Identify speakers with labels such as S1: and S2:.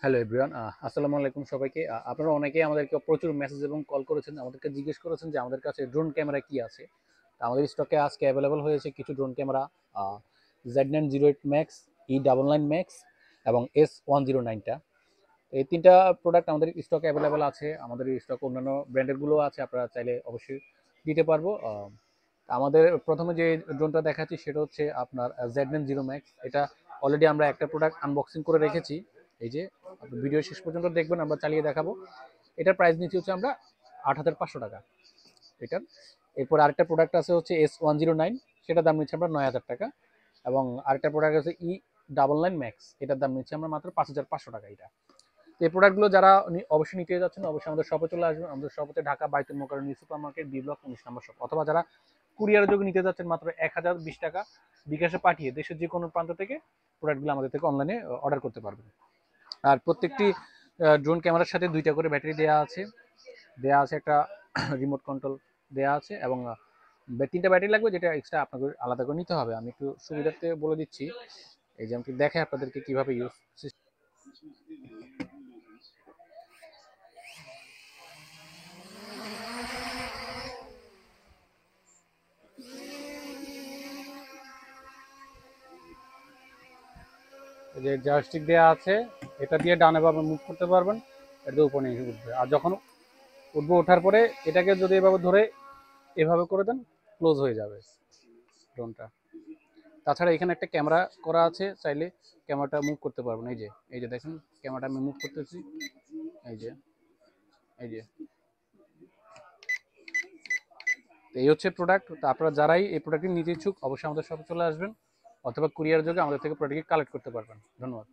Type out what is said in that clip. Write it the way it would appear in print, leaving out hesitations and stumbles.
S1: Hello everyone, আসসালামু আলাইকুম সবাইকে। আপনারা অনেকেই আমাদেরকে প্রচুর মেসেজ এবং কল করেছেন, আমাদেরকে জিজ্ঞেস করেছেন যে আমাদের কাছে ড্রোন ক্যামেরা কি আছে। তো আমাদের স্টকে আজকে অ্যাভেলেবল হয়েছে কিছু drone camera, Z908 max, E99 max এবং S109টা। এই তিনটা প্রোডাক্ট আমাদের স্টকে অ্যাভেলেবল আছে। আমাদের স্টক অন্যান্য ব্র্যান্ডেরগুলো আছে, আপনারা চাইলে অবশ্যই দিতে পারবো। আমাদের প্রথমে যে ড্রোনটা দেখাচ্ছি সেটা হচ্ছে আপনার Z908 ম্যাক্স। এটা অলরেডি আমরা একটা প্রোডাক্ট আনবক্সিং করে রেখেছি। এই যে আপনি ভিডিও শেষ পর্যন্ত দেখবেন, আমরা চালিয়ে দেখাবো। এটার প্রাইস নিচ্ছি হচ্ছে আমরা ৮,৫০০ টাকা এটার। এরপর আরেকটা প্রোডাক্ট আছে হচ্ছে S109, সেটার দাম নিচ্ছি আমরা ৯,০০০ টাকা। এবং আরেকটা প্রোডাক্ট আছে E99 ম্যাক্স, এটার দাম নিচ্ছি আমরা মাত্র ৫,৫০০ টাকা। এটা তো এই প্রোডাক্টগুলো যারা অবশ্যই নিতে যাচ্ছেন অবশ্যই আমাদের শপে চলে আসবেন। আমাদের শপ হচ্ছে Dhaka Baitul Mukarram super market, B block ১৯ number shop. অথবা যারা কুরিয়ারের যোগে নিতে যাচ্ছেন মাত্র ১,০২০ টাকা বিকাশে পাঠিয়ে দেশের যে কোনো প্রান্ত থেকে প্রোডাক্টগুলো আমাদের থেকে অনলাইনে অর্ডার করতে পারবেন। আর প্রত্যেকটি ড্রোন ক্যামেরার সাথে দুইটা করে ব্যাটারি দেওয়া আছে একটা রিমোট কন্ট্রোল দেওয়া আছে, এবং তিনটা ব্যাটারি লাগবে, যেটা এক্সট্রা আপনাদের আলাদা করে নিতে হবে। আমি একটু সুবিধার্থে বলে দিচ্ছি। এই যে আমি দেখে আপনাদেরকে কিভাবে ইউজ। যে জয়স্টিক দেওয়া আছে, এটা দিয়ে ডানে বামে মুভ করতে পারবেন, এটা উপরে নিয়ে উঠবে। আর যখন উঠবে, ওঠার পরে এটাকে যদি এভাবে ধরে এভাবে করে দেন, ক্লোজ হয়ে যাবে ড্রোনটা। তাছাড়া এখানে একটা ক্যামেরা করা আছে, চাইলে ক্যামেরাটা মুভ করতে পারবেন। এই যে দেখেন, ক্যামেরাটা আমি মুভ করতেছি। এই যে এই যে এই হচ্ছে প্রোডাক্ট। তো আপনারা যারাই এই প্রোডাক্টটি নিতে ইচ্ছুক অবশ্যই আমাদের শপে চলে আসবেন, অথবা কুরিয়ার যোগে আমাদের থেকে প্রোডাক্টটি কালেক্ট করতে পারবেন। ধন্যবাদ।